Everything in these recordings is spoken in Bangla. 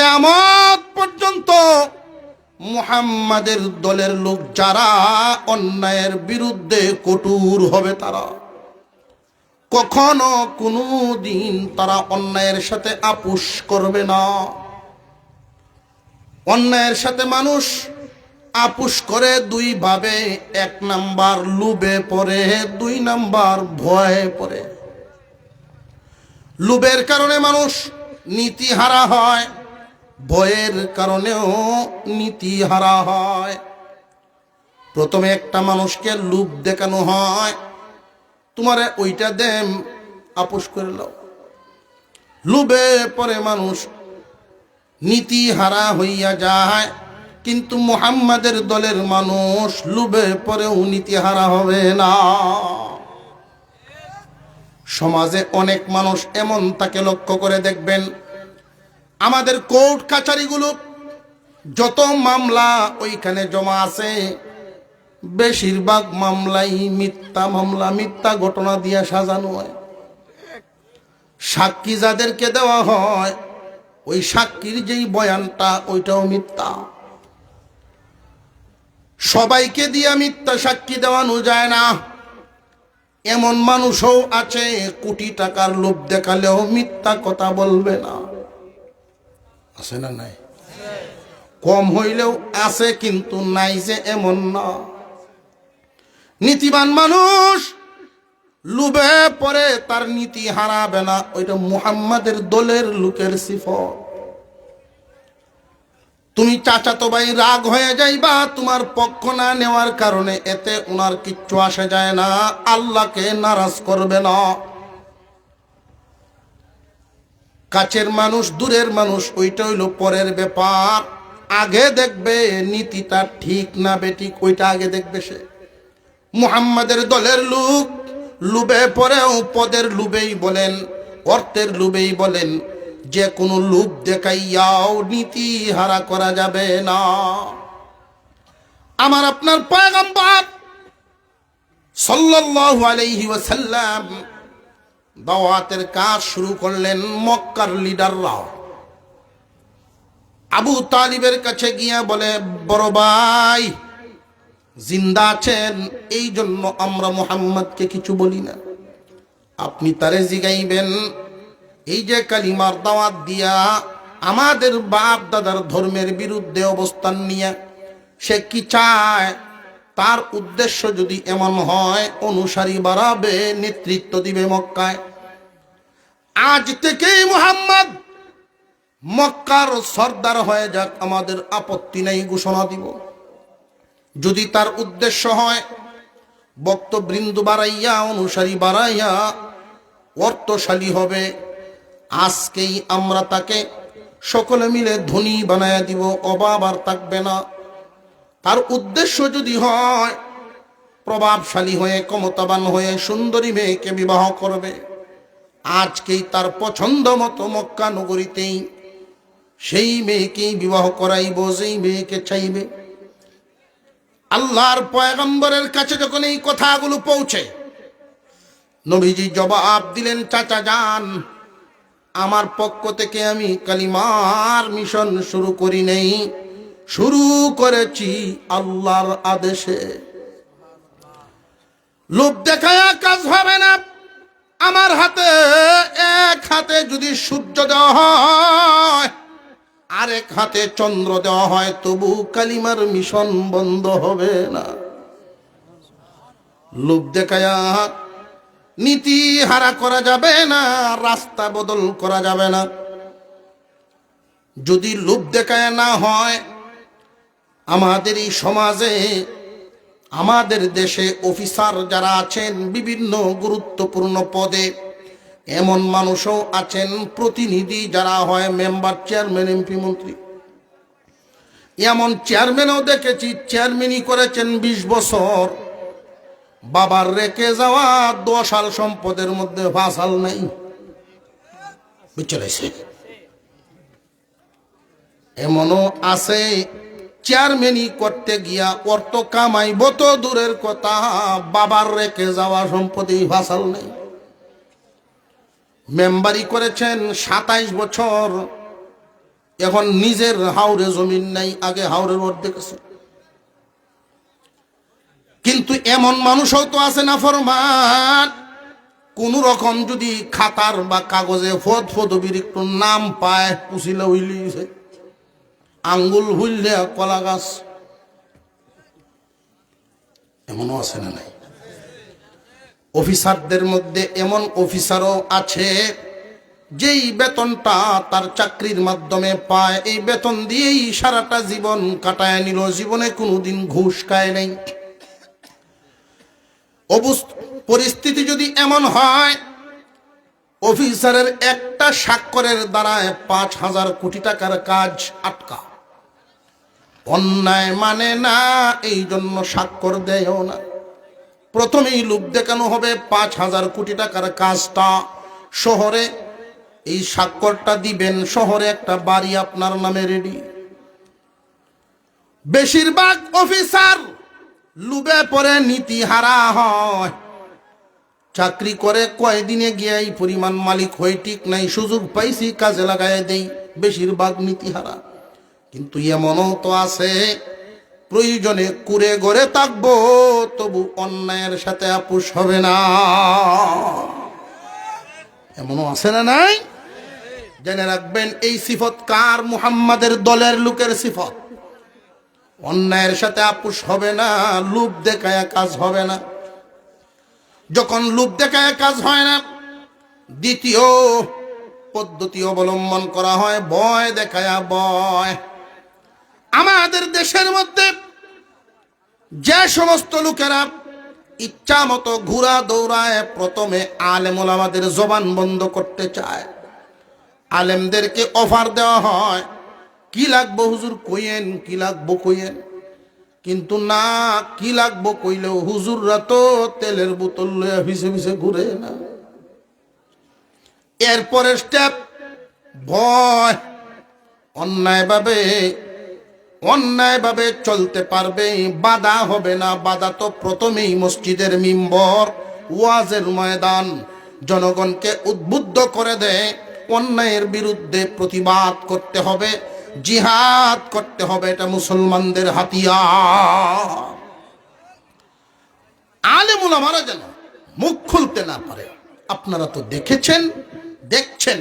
কিয়ামত পর্যন্ত মুহাম্মাদের দলের লোক যারা অন্যায়ের বিরুদ্ধে কঠোর হবে, তারা কখনো কোনো দিন তারা অন্যায়ের সাথে আপোষ করবে না। অন্যায়ের সাথে মানুষ আপোষ করে দুই ভাবে, এক নাম্বার লোভে পড়ে, দুই নাম্বার ভয়ে পড়ে। লোভের কারণে মানুষ নীতিহারা হয়, ভয়ের কারণেও নীতিহারা হয়। প্রথমে একটা মানুষকে লোভ দেখানো হয়, তোমারে ওইটা দেম, আপোষ করে নাও। লোভে পরে মানুষ নীতিহারা হইয়া যায়, কিন্তু মুহাম্মাদের দলের মানুষ লোভে পরেও নীতিহারা হবে না। সমাজে অনেক মানুষ এমন তাকে লক্ষ্য করে দেখবেন, আমাদের কোর্ট কাছারিগুলো যত মামলা ওইখানে জমা আছে, বেশিরভাগ মামলাই মিথ্যা মামলা, মিথ্যা ঘটনা দিয়ে সাজানো হয়। সাক্ষী যাদেরকে দেওয়া হয়, ওই সাক্ষীর যেই বয়ানটা ওইটাও মিথ্যা। সবাইকে দিয়ে মিথ্যা সাক্ষী দেওয়ানো যায় না। এমন মানুষও আছে কোটি টাকার লোভ দেখালেও মিথ্যা কথা বলবে না, আছে না নাই? কম হইলেও আছে, কিন্তু নাই যে এমন না। নীতিবান মানুষ লোভে পরে তার নীতি হারাবে না, ওইটা মুহাম্মাদের দলের লোকের সিফত। তুমি চাচাতো ভাই রাগ হয়ে যাইবা তোমার পক্ষ না নেওয়ার কারণে, এতে ওনার কিচ্ছু আসে যায় না, আল্লাহকে নারাজ করবে না। কাছের মানুষ দূরের মানুষ ওইটা হইল পরের ব্যাপার। আগে দেখবে নীতিটা ঠিক না বেঠিক, ওইটা আগে দেখবে সে। মুহাম্মাদের দলের লোক লোভে পরেও, পদের লোভেই বলেন, অর্থের লোভেই বলেন, যে কোনো লোভ দেখাইয়াও নীতি হারা করা যাবে না। আমার আপনার পয়গম্বর সাল্লাল্লাহু আলাইহি ওয়াসাল্লাম দাওয়াতের কাজ শুরু করলেন। মক্কার লিডাররা আবু তালিবের কাছে গিয়া বলে, বড় ভাই জিন্দা আছেন, এই জন্য আমরা মুহাম্মদকে কিছু বলি না, আপনি তারে জিগাইবেন, এই যে কালিমার দাওয়াত দিয়া আমাদের বাপ দাদার ধর্মের বিরুদ্ধে অবস্থান নিয়ে সে কি চায়, তার উদ্দেশ্য যদি এমন হয় অনুসারী বাড়াবে, নেতৃত্ব দিবে মক্কায়। আজ থেকেই মুহাম্মদ মক্কার সর্দার হয়ে যাক, আমাদের আপত্তি নেই, ঘোষণা দিব। যদি তার উদ্দেশ্য হয় বক্তবৃন্দু বাড়াইয়া, অনুসারী বাড়াইয়া অর্থশালী হবে, আজকেই আমরা তাকে সকলে মিলে ধনী বানায়া দিব, অভাব আর থাকবে না। তার উদ্দেশ্য যদি হয় প্রভাবশালী হয়ে, ক্ষমতাবান হয়ে সুন্দরী মেয়েকে বিবাহ করবে, আজকেই তার পছন্দ মতো মক্কা নগরীতেই সেই মেয়েকেই বিবাহ করাইব, যেই মেয়েকে চাইবে। আল্লাহর পয়গম্বরের কাছে যখন এই কথাগুলো পৌঁছে, নবীজি জবাব দিলেন, চাচা যান, আমার পক্ষ থেকে আমি কালিমার মিশন শুরু করি নাই, শুরু করেছি আল্লাহর আদেশে। লোভ দেখায়া কাজ হবে না। আমার হাতে, এক হাতে যদি সূর্য দেওয়া হয়, আরেক হাতে চন্দ্র দেওয়া হয়, তবু কালিমার মিশন বন্ধ হবে না। লোভ দেখায়া নীতি হারা করা যাবে না, রাস্তা বদল করা যাবে না। যদি লোভ দেখায় না হয়, আমাদের এই সমাজে, আমাদের দেশে অফিসার যারা আছেন বিভিন্ন গুরুত্বপূর্ণ পদে, এমন মানুষও আছেন প্রতিনিধি যারা হয় মেম্বার, চেয়ারম্যান, এমপি, মন্ত্রী। এমন চেয়ারম্যানও দেখেছি, চেয়ারম্যানই করেছেন 20 বছর, বাবার রেখে যাওয়া 10 সাল সম্পদের মধ্যে 5 সাল নাই, বুঝছে? এমনও আছে চেয়ারম্যানই করতে গিয়া অর্থ কামাইব তো দূরের কথা, বাবার রেখে যাওয়া সম্পত্তি 5 সাল নেই। মেম্বারি করেছেন 27 বছর, এখন নিজের হাওরে জমিন নাই, আগে হাওরের অর্ধেক আছে। কিন্তু এমন মানুষও তো আছে না ফরমান, কোন রকম যদি খাতার বা কাগজে পদবীর একটু নাম পায়, পুষিলে হইলিছে, আঙ্গুল হইলে কলা গাছ। এমনও আছে না নাই? অফিসারদের মধ্যে এমন অফিসারও আছে যেই বেতনটা তার চাকরির মাধ্যমে পায়, এই বেতন দিয়েই সারাটা জীবন কাটায় নিল, জীবনে কোনোদিন ঘুষ খায় নাই। পরিস্থিতি যদি এমন হয়, অফিসারের একটা স্বাক্ষরের দ্বারায় 5,000 কোটি টাকার কাজ আটকা, অন্যায় মানে না, এই জন্য স্বাক্ষর দেয়ও না। প্রথমেই লোক দেখানো হবে 5,000 কোটি টাকার কাজটা শহরে, এই স্বাক্ষরটা দিবেন, শহরে একটা বাড়ি আপনার নামে রেডি। বেশিরভাগ অফিসার লুবে পরে নীতিহারা হয়, চাকরি করে কয়দিনে গিয়ে এই পরিমাণ মালিক হই ঠিক নাই, সুযোগ পাইছি কাজে লাগায় দেই, বেশিরভাগ নীতিহারা। কিন্তু এমনও তো আছে প্রয়োজনে কুরে গড়ে থাকবো, তবু অন্যায়ের সাথে আপোষ হবে না। এমনও আছে না নাই? জেনে রাখবেন এই সিফত কার? মুহাম্মাদের দলের লোকের সিফত। অন্যায়ের সাথে আপোষ হবে না, লোভ দেখায় কাজ হবে না। যখন লোভ দেখায় কাজ হয় না, দ্বিতীয় পদ্ধতি অবলম্বন করা হয়, ভয় দেখায় ভয়। আমাদের দেশের মধ্যে যে সমস্ত লোকেরা ইচ্ছা মতো ঘোরা দৌড়ায়, প্রথমে আলেম ওলামাদের জবান বন্ধ করতে চায়। আলেমদেরকে অফার দেওয়া হয়, কি লাগবো হুজুর কইয়েন, কি লাগবো কইয়েন। কিন্তু না, কি লাগবো কইলেও হুজুররা তো তেলের বোতল লইয়া ভিসে ভিসে ঘুরে না। এরপরের স্টেপ ভয়। অন্যায়ভাবে চলতে পারবে, বাধা হবে না। বাধা তো প্রথমেই মসজিদের মিম্বর, ওয়াজের ময়দান জনগণকে উদ্বুদ্ধ করে দেয়, অন্যায়ের বিরুদ্ধে প্রতিবাদ করতে হবে, জিহাদ করতে হবে, এটা মুসলমানদের হাতিয়ার। আলেম ওলামারা যেন মুখ খুলতে না পারে। আপনারা তো দেখেছেন, দেখছেন,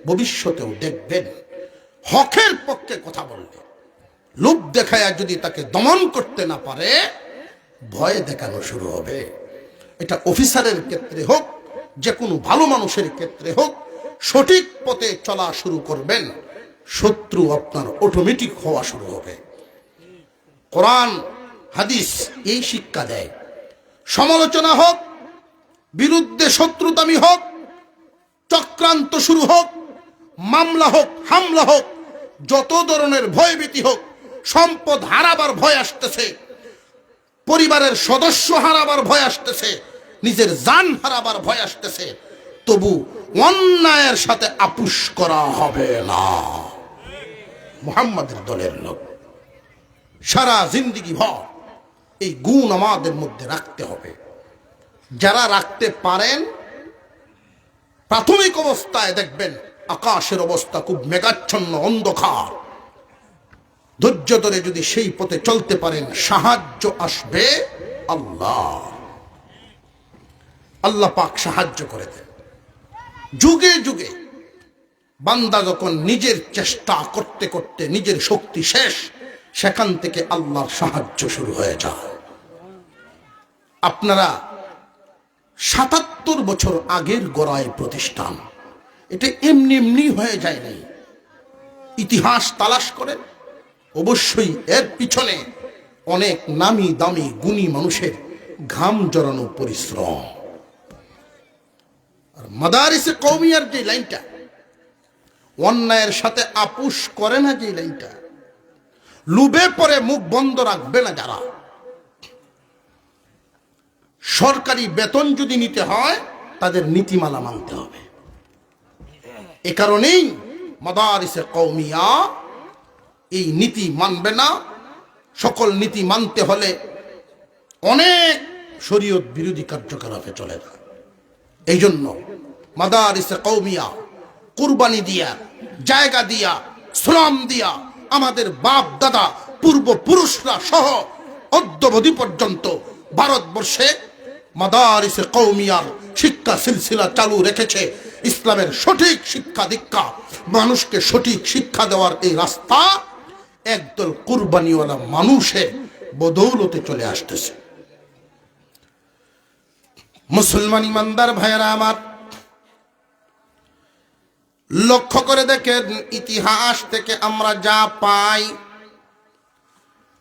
ভবিষ্যতেও দেখবেন। হকের পক্ষে কথা বললে, লোভ দেখায় যদি তাকে দমন করতে না পারে, ভয় দেখানো শুরু হবে। এটা অফিসারের ক্ষেত্রে হোক, যে কোনো ভালো মানুষের ক্ষেত্রে হোক, সঠিক পথে চলা শুরু করবেন, শত্রু আপনার অটোমেটিক হওয়া শুরু হবে। কোরআন হাদিস এই শিক্ষা দেয়। সমালোচনা হোক, বিরুদ্ধে শত্রুতামি হোক, চক্রান্ত শুরু হোক, মামলা হোক, হামলা হোক, যত ধরনের ভয়ভীতি হোক, সম্পদ হারাবার ভয় আসতেছে, পরিবারের সদস্য হারাবার ভয় আসতেছে, নিজের জান হারাবার ভয় আসতেছে, তবু অন্যায়ের সাথে আপোষ করা হবে না। মুহাম্মাদের দলের লোক সারা জিন্দেগি ভর এই গুণ আমাদের মধ্যে রাখতে হবে। যারা রাখতে পারেন, প্রাথমিক অবস্থায় দেখবেন আকাশের অবস্থা খুব মেঘাচ্ছন্ন, অন্ধকার। ধৈর্য ধরে যদি সেই পথে চলতে পারেন, সাহায্য আসবে। আল্লাহ পাক সাহায্য করে দেন। যুগে যুগে বান্দা যখন নিজের চেষ্টা করতে করতে নিজের শক্তি শেষ, সেখান থেকে আল্লাহর সাহায্য শুরু হয়ে যায়। আপনারা ৭৭ বছর আগের গড়ায় প্রতিষ্ঠান, এটা এমনি এমনি হয়ে যায় নাই। ইতিহাস তালাশ করেন, অবশ্যই এর পিছনে অনেক নামি দামি গুণী মানুষের ঘাম জড়ানো পরিশ্রম। আর মাদারিসে কওমিয়ার যে লাইনটা, অন্যায়ের সাথে আপোষ করে না যে লাইনটা, লুবে পরে মুখ বন্ধ রাখবে না যারা, সরকারি বেতন যদি নিতে হয় তাদের নীতিমালা মানতে হবে। এ কারণেই মাদারিসে কওমিয়া এই নীতি মানবে না। সকল নীতি মানতে হলে অনেক শরীয়ত বিরোধী কার্যকলাপে চলে যায়। এই জন্য মাদারিসে কওমিয়া কুরবানি দিয়া, জায়গা দিয়া, শ্রম দিয়া আমাদের বাপ দাদা পূর্বপুরুষরা সহ অদ্যাবধি পর্যন্ত ভারতবর্ষে মাদারিসে কওমিয়ার শিক্ষা সিলসিলা চালু রেখেছে। ইসলামের সঠিক শিক্ষা দীক্ষা, মানুষকে সঠিক শিক্ষা দেওয়ার এই রাস্তা একদল কুরবানিওয়ালা মানুষের বদৌলতে চলে আসতেছে। মুসলমান ইমানদার ভাইয়েরা আমার, লক্ষ্য করে দেখেন ইতিহাস থেকে আমরা যা পাই,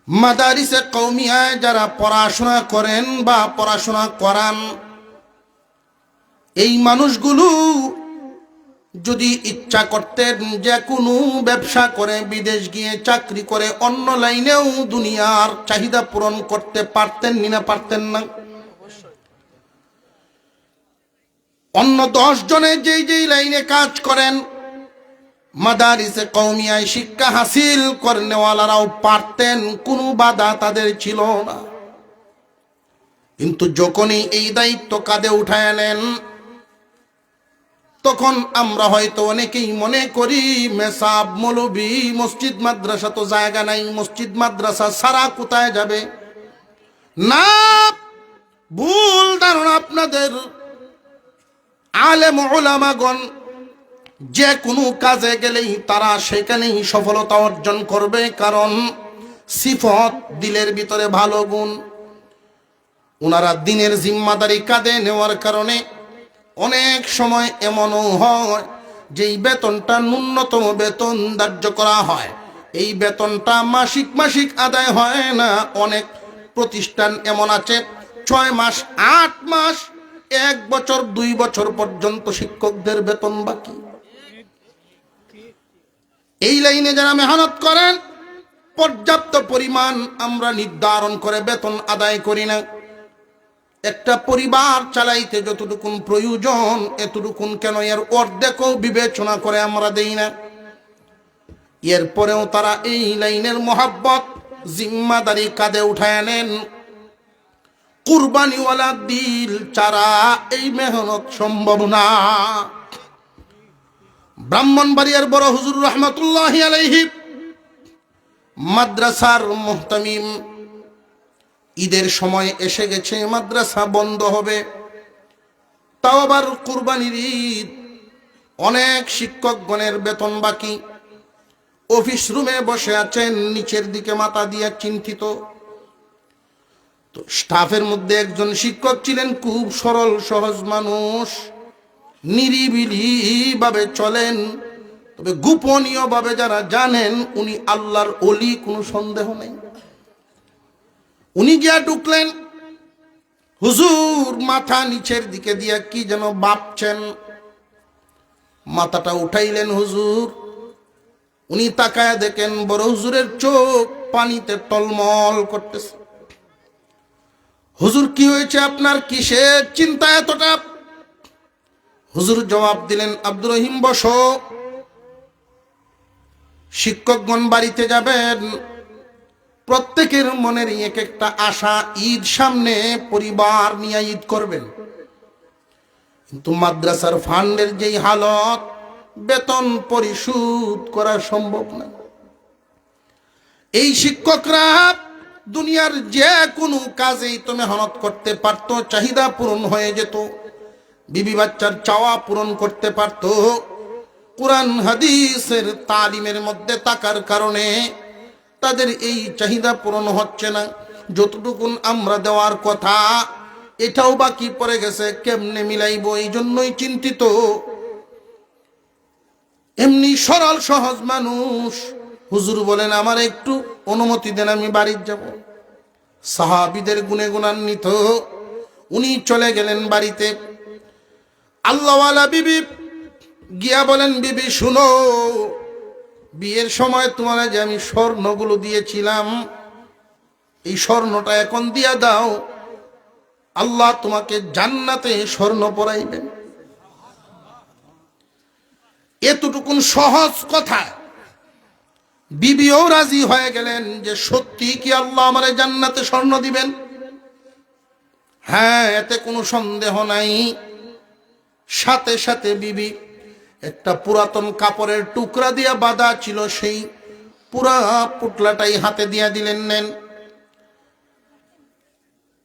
মাদারিসে কওমিয়ায় যারা পড়াশোনা করেন বা পড়াশোনা করান, এই মানুষগুলো যদি ইচ্ছা করতেন যে কোনো ব্যবসা করে, বিদেশ গিয়ে চাকরি করে, অন্য লাইনেও দুনিয়ার চাহিদা পূরণ করতে পারতেন না? পারতেন না? অন্য 10 জনে যেই লাইনে কাজ করেন, মাদারিসে কওমিয়ায় শিক্ষা হাসিল করনেওয়ালারাও পারতেন, কোনো বাধা তাদের ছিল না। কিন্তু যখনই এই দায়িত্ব কাঁধে উঠায় নেন, তখন আমরা হয়তো অনেকেই মনে করি মেসাব মৌলবি, মসজিদ মাদ্রাসা তো জায়গা নাই, মসজিদ মাদ্রাসা সারা কোথায় যাবে? না, ভুল ধারণা আপনাদের। আলেম উলামাগণ যে কোনো কাজে গেলেই তারা সেখানেই সফলতা অর্জন করবে, কারণ সিফত দিলের ভিতরে ভালো গুণ। ওনারা দিনের জিম্মাদারি কাঁধে নেওয়ার কারণে অনেক সময় এমনও হয় যে এই বেতনটা ন্যূনতম বেতন ধার্য করা হয়, এই বেতনটা মাসিক মাসিক আদায় হয় না। অনেক প্রতিষ্ঠান এমন আছে 6 মাস, 8 মাস, 1 বছর, 2 বছর পর্যন্ত শিক্ষকদের বেতন বাকি। এই লাইনে যারা মেহনত করেন, পর্যাপ্ত পরিমাণ আমরা নির্ধারণ করে বেতন আদায় করি না। একটা পরিবার চালাইতে যতটুকুন প্রয়োজন, এতটুকুন কেন, এর অর্ধেকও বিবেচনা করে আমরা দেই না। এরপরেও তারা এই লাইনের মহাব্বত জিম্মাদারি কাঁধে উঠায় নেন। কুরবানিওয়ালা দিল ছাড়া এই মেহনত সম্ভব না। ব্রাহ্মণবাড়িয়ার বড় হুজুর রহমতুল্লাহি আলাইহি মাদ্রাসার মুহতামিম, ঈদের সময় এসে গেছে, মাদ্রাসা বন্ধ হবে, তাও আবার কুরবানির ঈদ, অনেক শিক্ষকগণের বেতন বাকি। অফিস রুমে বসে আছেন, নিচের দিকে মাথা দিয়ে চিন্তিত। তো স্টাফের মধ্যে একজন শিক্ষক ছিলেন, খুব সরল সহজ মানুষ, নিরিবিলি ভাবে চলেন, তবে গোপনীয় ভাবে যারা জানেন উনি আল্লাহর ওলি, কোনো সন্দেহ নেই। উনি গিয়া ঢুকলেন, হুজুর মাথা নিচের দিকে দিয়া কি যেন ভাবছেন, মাথাটা উঠাইলেন হুজুর। উনি তাকায় দেখেন বড় হুজুরের চোখ পানিতে টলমল করতেছে। হুজুর কি হয়েছে আপনার, কিসের চিন্তা এতটা? হুজুর জবাব দিলেন, আব্দুর রহিম বসো, শিক্ষকগণ বাড়িতে যাবেন, প্রত্যেকের মনের এক একটা আশা, ঈদ সামনে, পরিবার নিয়ে ঈদ করবেন। কিন্তু মাদ্রাসার ফান্ডের যেই হালত, বেতন পরিশোধ করা সম্ভব না। এই শিক্ষকরা দুনিয়ার যে কোনো কাজেই তো মেহনত করতে পারতো, চাহিদা পূরণ হয়ে যেত, বিবি বাচ্চার চাওয়া পূরণ করতে পারত। কোরআন হাদিসের তালিমের মধ্যে থাকার কারণে তাদের এই চাহিদা পূরণ হচ্ছে না। যতটুকুন আমরা দেওয়ার কথা, এটাও বাকি পড়ে গেছে, কেমনে মিলাইব? এই জন্যই চিন্তিত। এমনি সরল সহজ মানুষ। হুজুর বলেন, আমার একটু অনুমতি দেন, আমি বাড়ির যাব। সাহাবীদের গুণে গুণান্বিত উনি চলে গেলেন বাড়িতে। আল্লাহওয়ালা বিবি গিয়া বলেন, বিবি শুনো, বিয়ের সময় তোমার যে আমি স্বর্ণগুলো দিয়েছিলাম, এই স্বর্ণটা এখন দিয়া দাও, আল্লাহ তোমাকে জান্নাতে স্বর্ণ পরাইবেন। এতটুকুন সহজ কথা বিবিও রাজি হয়ে গেলেন যে সত্যি কি আল্লাহ আমারে জান্নাতে স্বর্ণ দিবেন? হ্যাঁ, এতে কোনো সন্দেহ নাই। সাথে সাথে বিবি একটা পুরাতন কাপড়ের টুকরা দিয়া বাঁধা ছিল, সেই পুরা পুটলাটাই হাতে দিয়া দিলেন, নেন।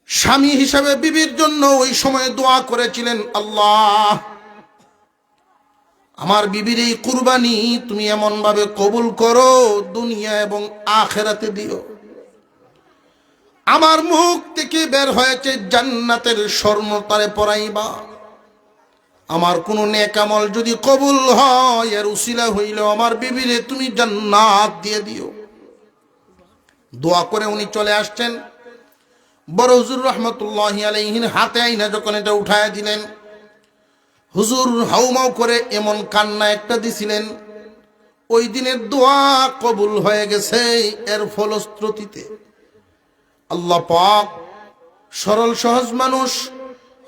স্বামী হিসাবে বিবির জন্য ওই সময় দোয়া করেছিলেন, আল্লাহ আমার বিবির এই কুরবানি তুমি এমন ভাবে কবুল করো, দুনিয়া এবং আখিরাতে দিও। আমার মুখ থেকে বের হয়েছে জান্নাতের স্বর্ণ তারে পরাইবা। আমার কোন নেক আমল যদি কবুল হয়, এর উসিলা হইল আমার বিবিরে তুমি জান্নাত দিয়ে দিও। দোয়া করে উনি চলে আসছেন। বড় হুজুর রহমতুল্লাহি আলাইহির হাতে আইনা যখন এটা উঠায় দিলেন, হুজুর হাউমাউ করে এমন কান্না একটা দিছিলেন, ওই দিনের দোয়া কবুল হয়ে গেছে। এর ফলশ্রুতিতে আল্লাহ পাক, সরল সহজ মানুষ,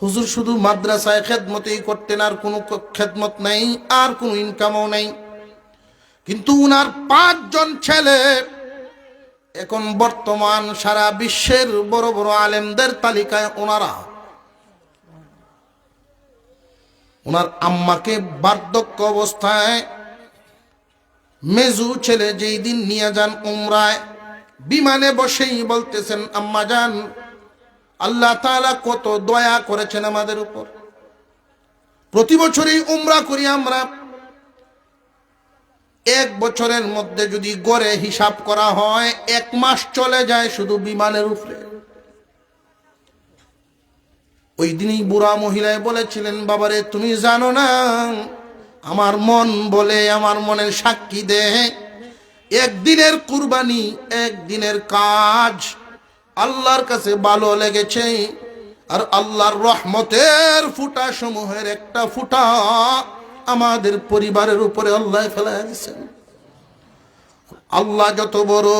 হুজুর শুধু মাদ্রাসায় খেদমতেই করতেন, আর কোনো খেদমত নাই, আর কোনো ইনকামও নাই। কিন্তু উনার 5 জন ছেলে এখন বর্তমান সারা বিশ্বের বড় বড় আলেমদের তালিকায় ওনারা। ওনার আম্মাকে বার্ধক্য অবস্থায় মেজু ছেলে যেই দিন নিয়ে যান উমরায়, বিমানে বসেই বলতেছেন, আম্মা যান, আল্লাহ তাআলা কত দয়া করেছেন আমাদের উপর। প্রতি বছরই উমরা করি আমরা। 1 বছরের মধ্যে যদি গড়ে হিসাব করা হয়, 1 মাস চলে যায় শুধু বিমানের উপরে। ওই দিনই বুড়া মহিলায় বলেছিলেন, বাবারে তুমি জানো না, আমার মন বলে, আমার মনের সাক্ষী দে, একদিনের কুরবানি, একদিনের কাজ আল্লাহর কাছে ভালো লেগেছে। আর আল্লাহর রহমতের ফুটা সমূহের একটা ফুটা আমাদের পরিবারের উপরে আল্লাহ ফেলায় দিয়েছেন। আল্লাহ যত বড়,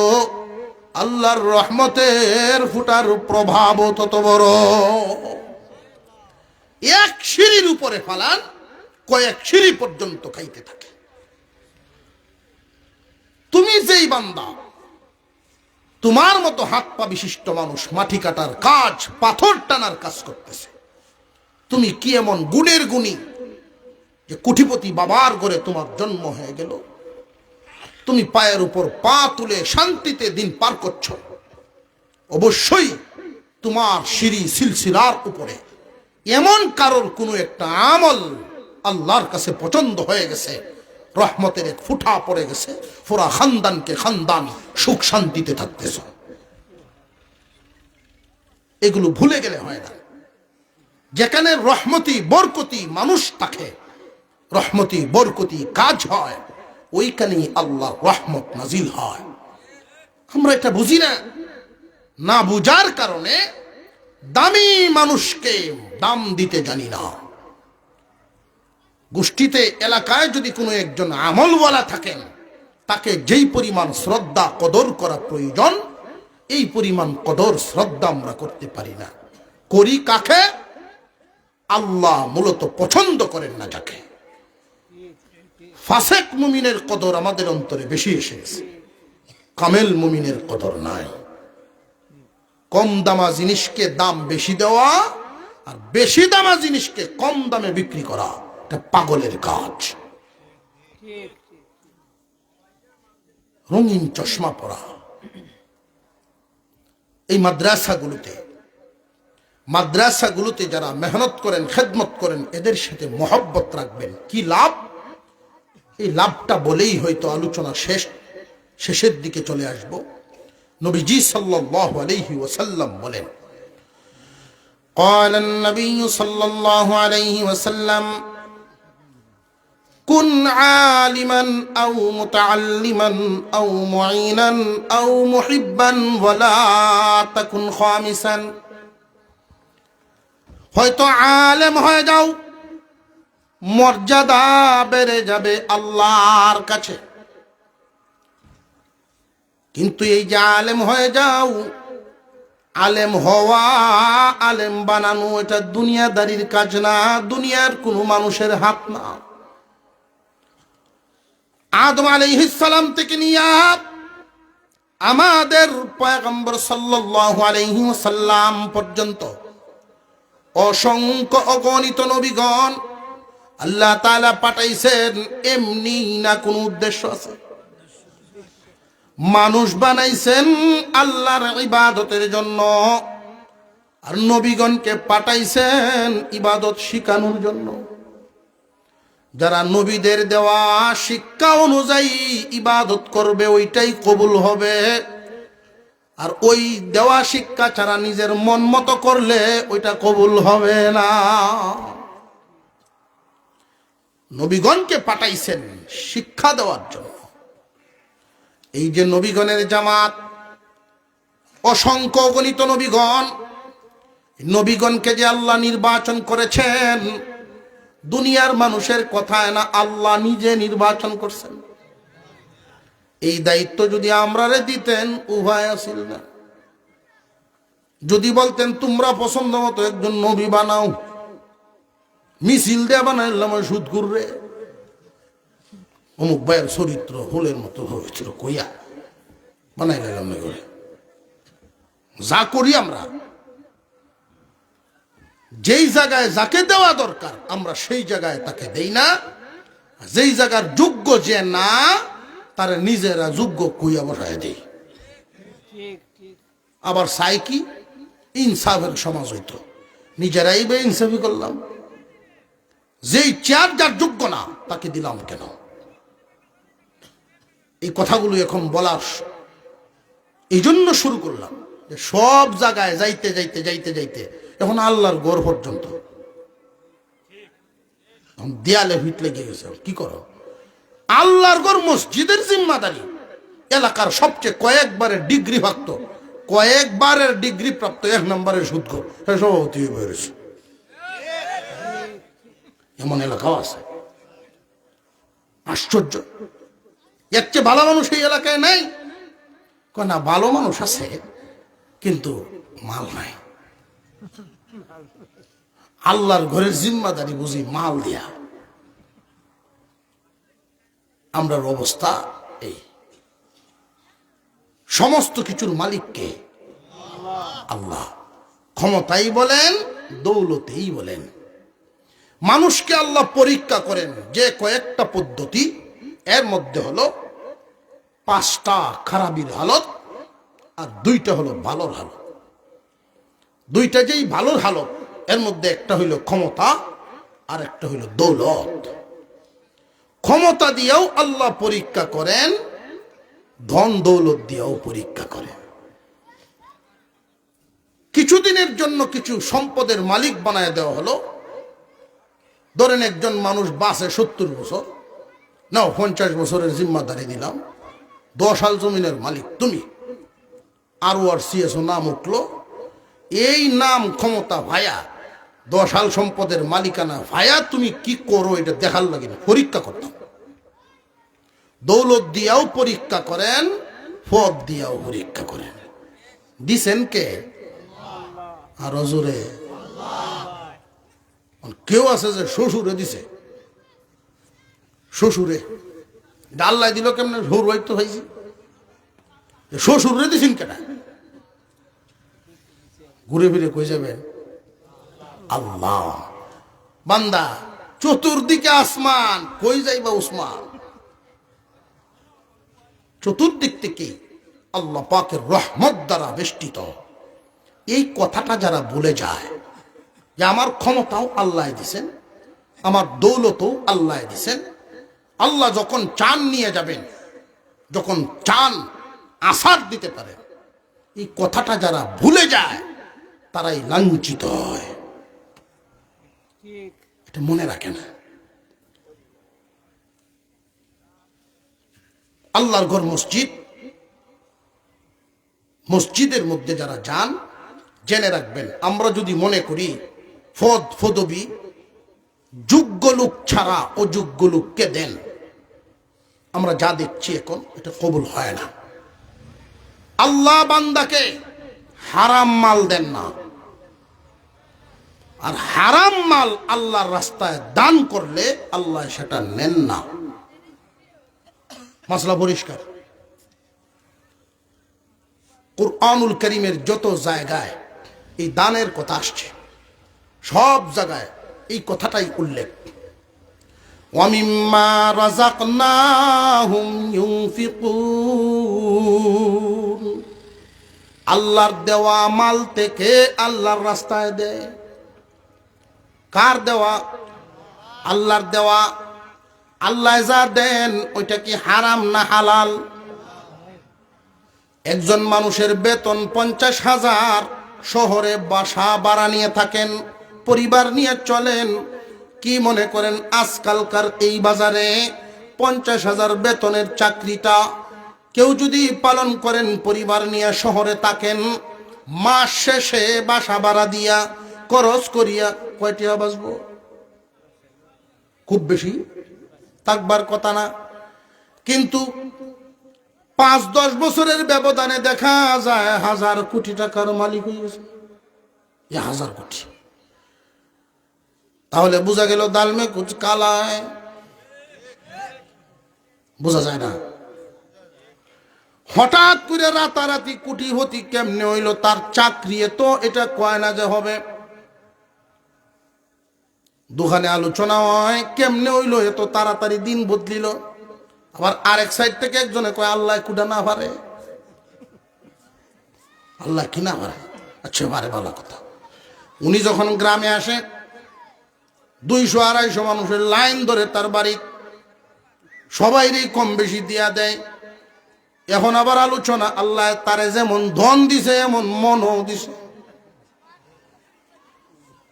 আল্লাহর রহমতের ফুটার প্রভাব তত বড়। এক সিঁড়ির উপরে ফালান, কয়েক সিঁড়ি পর্যন্ত খাইতে থাকে। তুমি যেই বান্দা, তোমার মতো হাত পা বিশিষ্ট মানুষ মাটি কাটার কাজ, পাথর টানার কাজ করতেছে, তুমি কি এমন গুণের গুণী যে কোটিপতি বাবার ঘরে তোমার জন্ম হয়ে গেল? তুমি পায়ের উপর পা তুলে শান্তিতে দিন পার করছ। অবশ্যই তোমার সিঁড়ি সিলসিলার উপরে এমন কারোর কোনো একটা আমল আল্লাহর কাছে পছন্দ হয়ে গেছে, রহমতের এক ফুটা পড়ে গেছে, পুরা খানদানকে খানদান সুখ শান্তিতে থাকতেছ। এগুলো ভুলে গেলে হয় না। যেখানে রহমতি বরকতি মানুষ থাকে, রহমতি বরকতি কাজ হয়, ওইখানেই আল্লাহ রহমত নাজিল হয়। আমরা এটা বুঝি না, না বুঝার কারণে দামি মানুষকে দাম দিতে জানি না। গোষ্ঠীতে, এলাকায় যদি কোনো একজন আমলওয়ালা থাকেন, তাকে যেই পরিমাণ শ্রদ্ধা কদর করা প্রয়োজন, এই পরিমাণ কদর শ্রদ্ধা আমরা করতে পারি না। করি কাকে? আল্লাহ মূলত পছন্দ করেন না যাকে। ফাসেক মুমিনের কদর আমাদের অন্তরে বেশি এসে গেছে, কামেল মুমিনের কদর নাই। কম দামা জিনিসকে দাম বেশি দেওয়া, আর বেশি দামা জিনিসকে কম দামে বিক্রি করা, এটা পাগলের কাজ। রঙিন চশমা পরা এই মাদ্রাসাগুলোতে যারা মেহনত করেন, খেদমত করেন, এদের সাথে মহব্বত রাখবেন। কি লাভ? এই লাভটা বলেই হয়তো আলোচনা শেষের দিকে চলে আসব। নবীজি সাল্লাল্লাহু আলাইহি ওয়াসাল্লাম বলেন, قال النبي صلى الله عليه وسلم كن عالما أو متعلما أو معينا أو محبا ولا تكن خامسا। হয়তো আলেম হয়ে যাও, মর্যাদা বেড়ে যাবে আল্লাহর কাছে, কিন্তু এই যে আলেম হয়ে যাও, আলেম হওয়া, আলেম বানানো, এটা দুনিয়াদারির কাজ না, দুনিয়ার কোনো মানুষের হাত না। আদম আলাইহিস সালাম থেকে নিয়ে আমাদের পয়গম্বর সাল্লাল্লাহু আলাইহি ওয়াসাল্লাম পর্যন্ত অসংখ্য অগণিত নবীগণ আল্লাহ তাআলা পাঠাইছেন এমনি না, কোন উদ্দেশ্য আছে? মানুষ বানাইছেন আল্লাহর ইবাদতের জন্য, আর নবীগণকে পাঠাইছেন ইবাদত শিখানোর জন্য। যারা নবীদের দেওয়া শিক্ষা অনুযায়ী ইবাদত করবে ওইটাই কবুল হবে, আর ওই দেওয়া শিক্ষা ছাড়া নিজের মন মতো করলে ওইটা কবুল হবে না। নবীগণকে পাঠাইছেন শিক্ষা দেওয়ার জন্য। এই যে নবীগণের জামাত, অসংখ্য গণিত নবীগণ, নবীগণকে যে আল্লাহ নির্বাচন করেছেন, দুনিয়ার মানুষের কথায় না, আল্লাহ নিজে নির্বাচন করছেন। এই দায়িত্ব যদি আমরা দিতেন উভয় আসিল না। যদি বলতেন তোমরা পছন্দ মতো একজন নবী বানাও, মিছিল দেয়া বানাইলাম সুদকুর রে, অমুক ভাইয়ের চরিত্র হোলের মতো হয়েছিল, কইয়া বানাই লাইলাম না করে। যা করি আমরা, যেই জায়গায় যাকে দেওয়া দরকার আমরা সেই জায়গায় তাকে দেই না, যেই জায়গার যোগ্য যে না তার নিজেরা যোগ্য কইয়া বসায় দেই। আবার চাই কি ইনসাফের সমাজ হইতো, নিজেরাই বে ইনসাফি করলাম, যেই চেয়ার যার যোগ্য না তাকে দিলাম কেন? এই কথাগুলো এখন বলার এই জন্য শুরু করলাম যে সব জায়গায় যাইতে যাইতে যাইতে যাইতে এখন আল্লাহর ঘর পর্যন্ত দেয়ালে ভিট লেগে গেছে। কি করো? আল্লাহর ঘর মসজিদের জিম্মাদারি, এলাকার সবচেয়ে কয়েকবারের ডিগ্রি প্রাপ্ত, কয়েকবারের ডিগ্রি প্রাপ্ত 1 নম্বরের সুদখোর সভাপতি হয়ে বেরোছে। এমন এলাকাও আছে, আশ্চর্য। এর চেয়ে ভালো মানুষ এই এলাকায় নাই? না, ভালো মানুষ আছে কিন্তু মাল নাই। আল্লাহর ঘরের জিম্মাদারি বুঝি মাল দিয়া। আমরার অবস্থা এই। সমস্ত কিছুর মালিক কে? আল্লাহ। ক্ষমতাই বলেন, দৌলতেই বলেন, মানুষকে আল্লাহ পরীক্ষা করেন যে কয়েকটা পদ্ধতি। এর মধ্যে হলো 5টা খারাপির হালত আর 2টা হলো ভালোর হালত। 2টা যেই ভালোর হালত, এর মধ্যে একটা হইল ক্ষমতা আর একটা হইল দৌলত। ক্ষমতা দিয়েও আল্লাহ পরীক্ষা করেন, ধন দৌলত দিয়েও পরীক্ষা করেন। কিছুদিনের জন্য কিছু সম্পদের মালিক বানায় দেওয়া হলো। ধরেন একজন মানুষ বাসে 70 বছর, নাও 50 বছরের জিম্মাদারি দিলাম, 10 হাল জমিনের মালিক তুমি। আর সিএসও নাম উঠলো, এই নাম ক্ষমতা ভায়া, 10 হাল সম্পদের মালিকানা ভায়া, তুমি কি করো এটা দেখার লাগে না, পরীক্ষা করতাম। দৌলত দিয়াও পরীক্ষা করেন, পদ দিয়াও পরীক্ষা করেন। দিছেন কে? আর জোরে কেউ আছে যে শ্বশুরে দিছে, শ্বশুরে ডাল্লাই দিল কেমন? শ্বশুর হয়তো ভাইছি, শ্বশুরে দিছেন কেনা? ঘুরে ফিরে কই যাবেন? আল্লাহ। বান্দা চতুর্দিকে আসমান, কই যাইবা উসমান? চতুর্দিক থেকে আল্লাহ পাকের রহমত দ্বারা বেষ্টিত। এই কথাটা যারা বলে যায় যে আমার ক্ষমতাও আল্লাহ দিছেন, আমার দৌলতও আল্লাহ দিছেন, আল্লাহ যখন চান নিয়ে যাবেন, যখন চান আসার দিতে পারেন, এই কথাটা যারা ভুলে যায় তারাই লাঞ্ছিত হয়। এটা মনে রাখে না। আল্লাহর ঘর মসজিদ, মসজিদের মধ্যে যারা যান জেনে রাখবেন, আমরা যদি মনে করি পদ পদবি যোগ্য লোক ছাড়া অযোগ্য লোককে দেন, আমরা যা দেখছি এখন এটা কবুল হয় না। আল্লাহ বান্দাকে হারাম মাল দেন না, আর হারাম মাল আল্লাহর রাস্তায় দান করলে আল্লাহ সেটা নেন না। মাসলা পরিষ্কার। কুরআনুল কারীমের যত জায়গায় এই দানের কথা আসছে, সব জায়গায় এই কথাটাই উল্লেখ। ওয়া মিম্মা রাযাকনাহুম ইউনফিকুন। আল্লাহর দেওয়া মাল থেকে আল্লাহর রাস্তায় দেয়। কার দেওয়া? আল্লাহর দেওয়া। আল্লাহ যা দেন ওইটা কি হারাম না হালাল? একজন মানুষের বেতন 50,000, শহরে বাসা ভাড়া নিয়ে থাকেন, পরিবার নিয়ে চলেন। কি মনে করেন আজকালকার এই বাজারে 50,000 বেতনের চাকরিটা কেউ যদি পালন করেন, পরিবার নিয়ে শহরে থাকেন, মাস শেষে বাসা ভাড়া দিয়া খরচ করিয়া কয়টি বাঁচবো? খুব বেশি থাকবার কথা না। কিন্তু 5-10 বছরের ব্যবধানে দেখা যায় 1,000 কোটি টাকার মালিক হয়ে গেছে। 1,000 কোটি। তাহলে বোঝা গেল দাল মে কুছ কালা है। বোঝা যায় না। হঠাৎ করে রাতারাতি কোটিপতি কেমনে হইল? তার চাকরি তো এটা কয় না যে হবে। দোকানে আলোচনা হয় কেমনে হইল এত তাড়াতাড়ি দিন বদলিল। আবার আরেক সাইড থেকে একজনে কয় আল্লাহ কুডা না পারে। আল্লাহ কি না পারে? আচ্ছা পারে, ভালো কথা। উনি যখন গ্রামে আসে 200-250 মানুষের লাইন ধরে তার বাড়ি, সবাইরই কম বেশি দিয়া দেয়। এখন আবার আলোচনা আল্লাহ তারে যেমন ধন দিছে এমন মনও দিছে।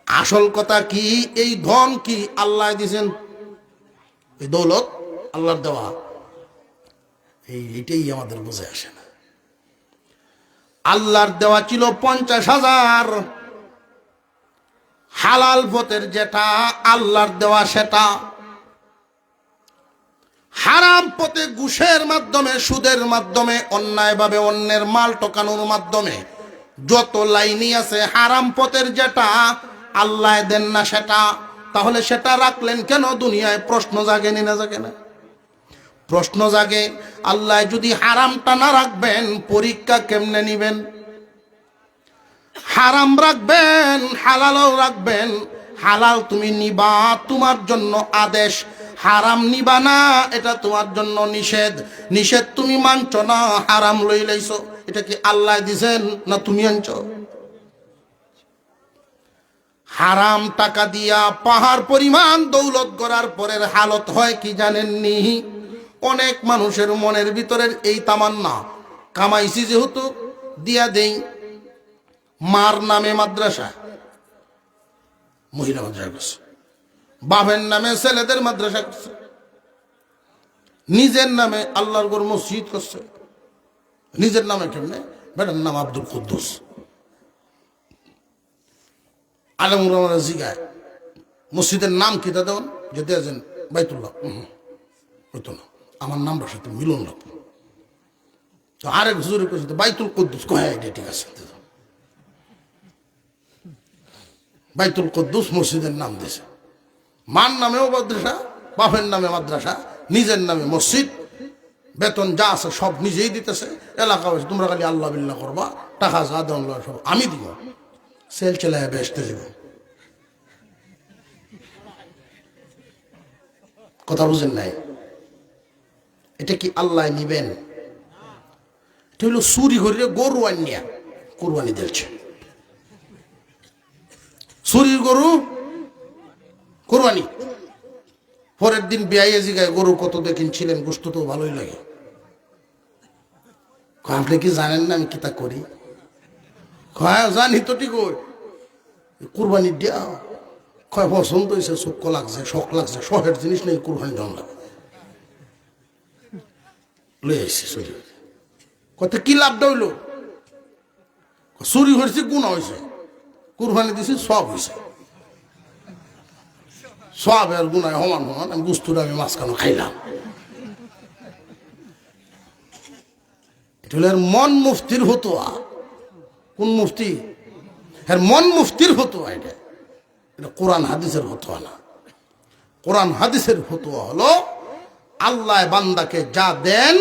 আসল কথা কি? এই ধন কি আল্লাহ দিছেন? এই দৌলত আল্লাহর দেওয়া। এইটাই আমাদের বুঝে আসে না। আল্লাহর দেওয়া ছিল 50,000, হালাল পথের যেটা আল্লাহর দেওয়া সেটা। হারাম পথে ঘুষের মাধ্যমে, সুদের মাধ্যমে, অন্যায়ভাবে অন্যের মাল ঠকানোর মাধ্যমে যত লাইনই আছে, হারাম পথের যেটা আল্লাহ দেন না সেটা। তাহলে সেটা রাখলেন কেন? দুনিয়ায় প্রশ্ন জাগেনি না জাগে না? প্রশ্ন জাগে। আল্লাহ যদি হারামটা না রাখবেন, পরীক্ষা কেমনে নিবেন? হারাম রাখবেন, হালালও রাখবেন। হালাল তুমি নিবা, তোমার জন্য আদেশ। হারাম নিবা না, এটা তোমার জন্য নিষেধ। নিষেধ তুমি মানছ না, হারাম লই লাইছো। এটা কি আল্লাহ দিছেন না তুমি আনছো? হারাম টাকা দিয়া পাহাড় পরিমাণ দৌলত গড়ার পরের হালত হয় কি জানেননি? অনেক মানুষের মনের ভিতরের এই তামান্না, কামাইছি যেহেতু দিয়া দেই। মার নামে মাদ্রাসা, মহিলা মাদ্রাসা করছে, বাপের নামে ছেলেদের মাদ্রাসা করছে, নিজের নামে আল্লাহর ঘর মসজিদ করছে। নিজের নামে কেমনে? বেটার নাম আব্দুল কুদ্দুস। আলমুর রহমান জিগায় মসজিদের নাম কি তা দেন? যদি আছেন বাইতুল্লাহ, হইতো না, আমার নামটার সাথে মিলন লাগবে। তো আরেক হুজুরে কইছে বাইতুল কুদ্দুস। কয় এটা ঠিক আছে, বাইতুল কুদ্দুস মসজিদের নাম দিয়েছে। মার নামেও মাদ্রাসা, বাপের নামে মাদ্রাসা, নিজের নামে মসজিদ। বেতন যা আছে সব নিজেই দিতেছে। এলাকা হয়েছে তোমরা খালি আল্লাহ বিল্লাহ করবা, টাকা যা দেন সব আমি দিব, সেল চেলায় বেসতে দিব। কথা বুঝেন নাই? এটা কি আল্লাহ নিবেন? এটা হইল চুরি করে গরু আনিয়া কোরবানি দিচ্ছে। চুরির গরু কোরবানি। পরের দিন বিয়াইয়ে জিগায় গরু কত কিনছিলেন? গোস্ত তো ভালোই লাগে। আপনি কি জানেন না আমি কি তা করি? জানি তো ঠিক। কোরবানি দিয়া কয় পছন্দ হয়েছে, চোখ লাগছে, শখ লাগছে, শখের জিনিস নেই, কোরবানি দাম লাগে লই আসছে চুরি। কত কি লাভটা হইল? চুরি হয়েছে, গুণা হয়েছে, কোরবানি দিছি সব হয়েছে। সব আর গুনায় সমান সমান। আমি গুস্তুর আমি মাঝখানে খাইলাম। এটা হলো মন মুফতির ফতুয়া। কোন মুফতি? হ্যাঁ, মন মুফতির ফতুয়া। এটা এটা কোরআন হাদিসের ফতুয়া না। কোরআন হাদিসের ফতুয়া হলো আল্লাহ বান্দাকে যা দেন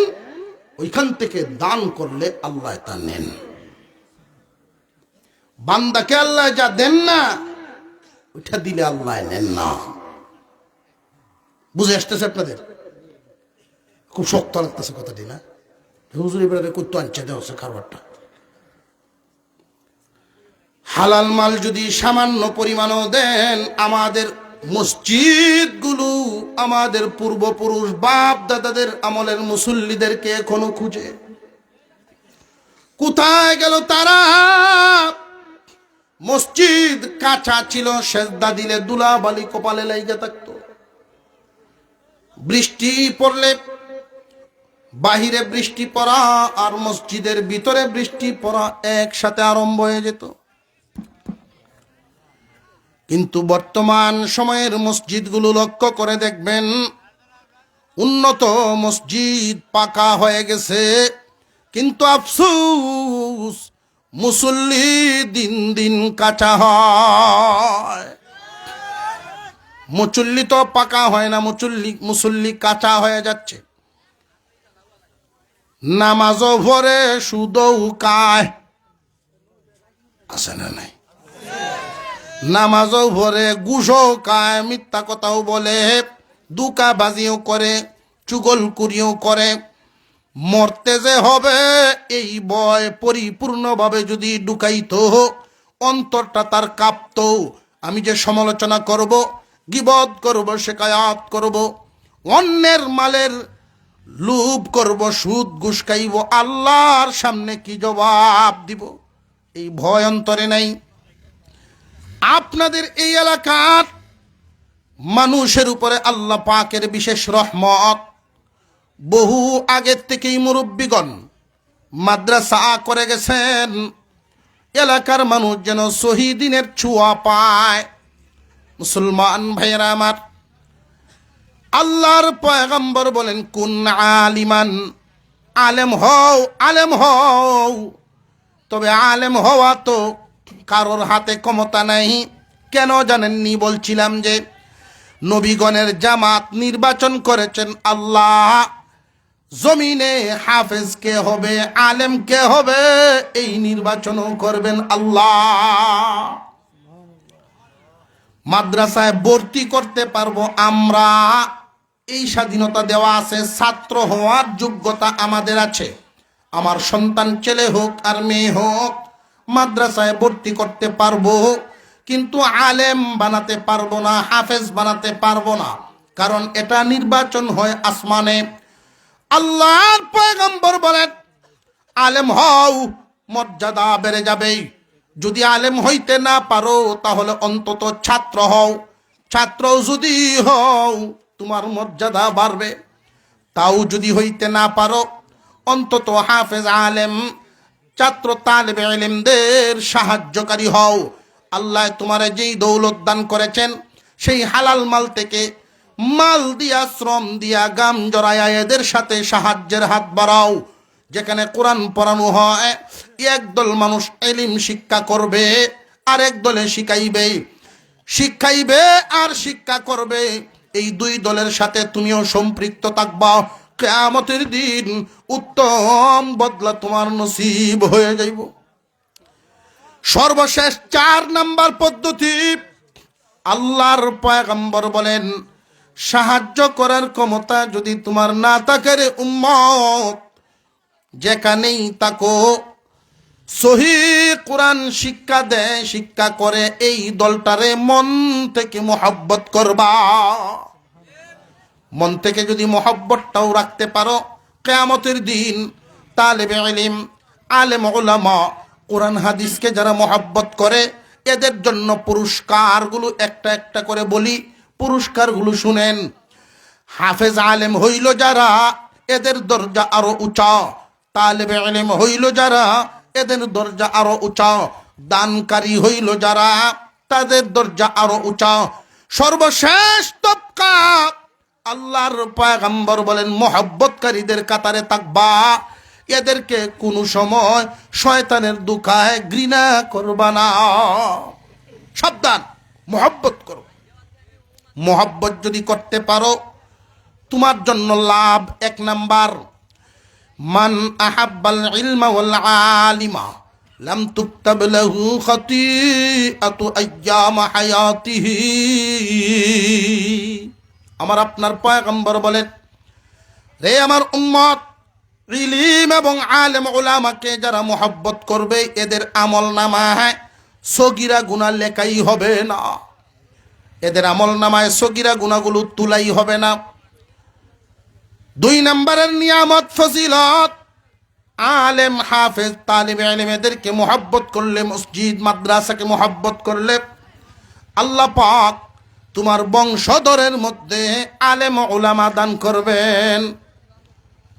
ওইখান থেকে দান করলে আল্লাহ তা নেন। বান্দাকে আল্লাহ যা দেন না ওইটা দিলে আল্লাহ নেন না। বুঝে আসতেছে আপনাদের? খুব শক্ত লাগতেছে কথাটি না? হুজুর এবারে করতে আনছে দেওয়া খাবারটা। হালাল মাল যদি সামান্য পরিমাণও দেন, আমাদের মসজিদগুলো আমাদের পূর্বপুরুষ বাপ দাদাদের আমলের মুসল্লিদেরকে এখনো খুঁজে। কোথায় গেল তারা? মসজিদ কাঁচা ছিল, সেজদা দিলে দুলা বালি কপালে লাইগা থাকতো। বৃষ্টি পড়লে বাহিরে বৃষ্টি পড়া আর মসজিদের ভিতরে বৃষ্টি পড়া একসাথে আরম্ভ হয়ে যেত। কিন্তু বর্তমান সময়ের মসজিদগুলো লক্ষ্য করে দেখবেন, উন্নত মসজিদ, পাকা হয়ে গেছে, কিন্তু আফসোস মুসল্লি দিন দিন কাঁচা হয়। মুসল্লি তো পাকা হয় না, মুসল্লি কাঁচা হয়ে যাচ্ছে। নামাজও ভরে সুদও কায়, আছে না নাই? নামাজও ভরে, ঘুষও খায়, মিথ্যা কথাও বলে, দুকাবাজিও করে, চুগলখুরিও করে। মরতে যে হবে এই ভয় পরিপূর্ণভাবে যদি ঢুকাইতো, অন্তরটা তার কাঁপতো। আমি যে সমালোচনা করব, গীবত করব, শিকায়াত করব, অন্যের মালের লুভ করব, সুদ ঘুষ খাইব, আল্লাহর সামনে কি জবাব দিব? এই ভয় অন্তরে নাই। আপনাদের এই এলাকার মানুষের উপরে আল্লাহ পাকের বিশেষ রহমত। বহু আগের থেকেই মুরব্বীগণ মাদ্রাসা করে গেছেন, এলাকার মানুষ যেন শহীদিনের ছোঁয়া পায়। মুসলমান ভাইয়েরা আমার, আল্লাহর পয়গম্বর বলেন, কুন আলিমান, আলেম হও, আলেম হও। তবে আলেম হওয়া তো কারোর হাতে ক্ষমতা নাই। কেন জানেননি? বলছিলাম যে নবীগণের জামাত নির্বাচন করেছেন আল্লাহ। জমিনে হাফেজ কে হবে, আলেম কে হবে, এই নির্বাচনও করবেন আল্লাহ। মাদ্রাসায় ভর্তি করতে পারবো আমরা, এই স্বাধীনতা দেওয়া আছে। ছাত্র হওয়ার যোগ্যতা আমাদের আছে। আমার সন্তান ছেলে হোক আর মেয়ে হোক, মাদ্রাসায় ভর্তি করতে পারবো, কিন্তু আলেম বানাতে পারবো না, হাফেজ বানাতে পারবো না। কারণ এটা নির্বাচন হয় আসমানে। আল্লাহর পয়গম্বর বলেন, আলেম হও, মর্যাদা বেড়ে যাবে। যদি আলেম হইতে না পারো, তাহলে অন্তত ছাত্র হও। ছাত্র যদি হও, তোমার মর্যাদা বাড়বে। তাও যদি হইতে না পারো, অন্তত হাফেজ, আলেম, ছাত্র, তালেবে ইলমদের সাহায্যকারী হও। আল্লাহ তোমারে যেই দৌলত দান করেছেন, সেই হালাল মাল থেকে মাল দিয়া, শ্রম দিয়া, গাম জড়ায়া এদের সাথে সাহায্যের হাত বাড়াও। যেখানে কোরআন পড়ানো হয়, একদল মানুষ ইলম শিক্ষা করবে, আর এক দলে শিখাইবে। শিখাইবে আর শিক্ষা করবে, এই দুই দলের সাথে তুমিও সম্পৃক্ত থাকবা। কিয়ামতের দিন উত্তম বদলা তোমার নসিব হয়ে যাইব। সর্বশেষ 4 নাম্বার পদ্ধতি, আল্লাহর পয়গম্বর বলেন, সাহায্য করার ক্ষমতা যদি তোমার না থাকে রে উম্মত, যেখানেই তাকো, সহিহ কোরআন শিক্ষা দেয়, শিক্ষা করে, এই দলটারে মন থেকে মোহাব্বত করবা। মন থেকে যদি মোহাব্বতটাও রাখতে পারো, কিয়ামতের দিন তালেবে ইলম, আলেম, উলামা, কোরআন হাদিসকে যারা মোহাব্বত করে, এদের জন্য পুরস্কারগুলো একটা একটা করে বলি, পুরস্কারগুলো শুনেন। হাফেজ, আলেম হইল যারা, এদের দরজা আরো উঁচা। তালেবে ইলম হইল যারা, এদের দরজা আরো উঁচা। দানকারী হইল যারা, তাদের দরজা আরো উঁচা। সর্বশেষ তবকা, আল্লাহর পয়গম্বর বলেন, মোহাব্বতকারীদের কাতারে থাকবা। এদেরকে কোনো সময় শয়তানের দুখায় ঘৃণা করবা না। সাবধান, মোহাব্বত করো। মোহাব্বত যদি করতে পারো, তোমার জন্য লাভ। 1 নাম্বার, মান আহাব্বাল ইলমা ওয়াল আলিমা লাম তুকতাব লাহু খাতিআতু আইয়াম হায়াতিহি। আমার আপনার পয়গম্বর বলেন, রে আমার উম্মত, ইলম এবং আলেম উলামাকে যারা মোহাব্বত করবে এদের আমল নামায় সগীরা গুনাহ লেখাই হবে না, এদের আমল নামায় সগীরা গুনাহগুলো তুলাই হবে না। 2 নম্বরের নিয়ামত ফজিলত, আলেম হাফেজ তালিবে ইলম এদেরকে মোহাব্বত করলে, মসজিদ মাদ্রাসাকে মোহাব্বত করলে আল্লাহ পাক তোমার বংশধরের মধ্যে আলেম উলামা দান করবেন।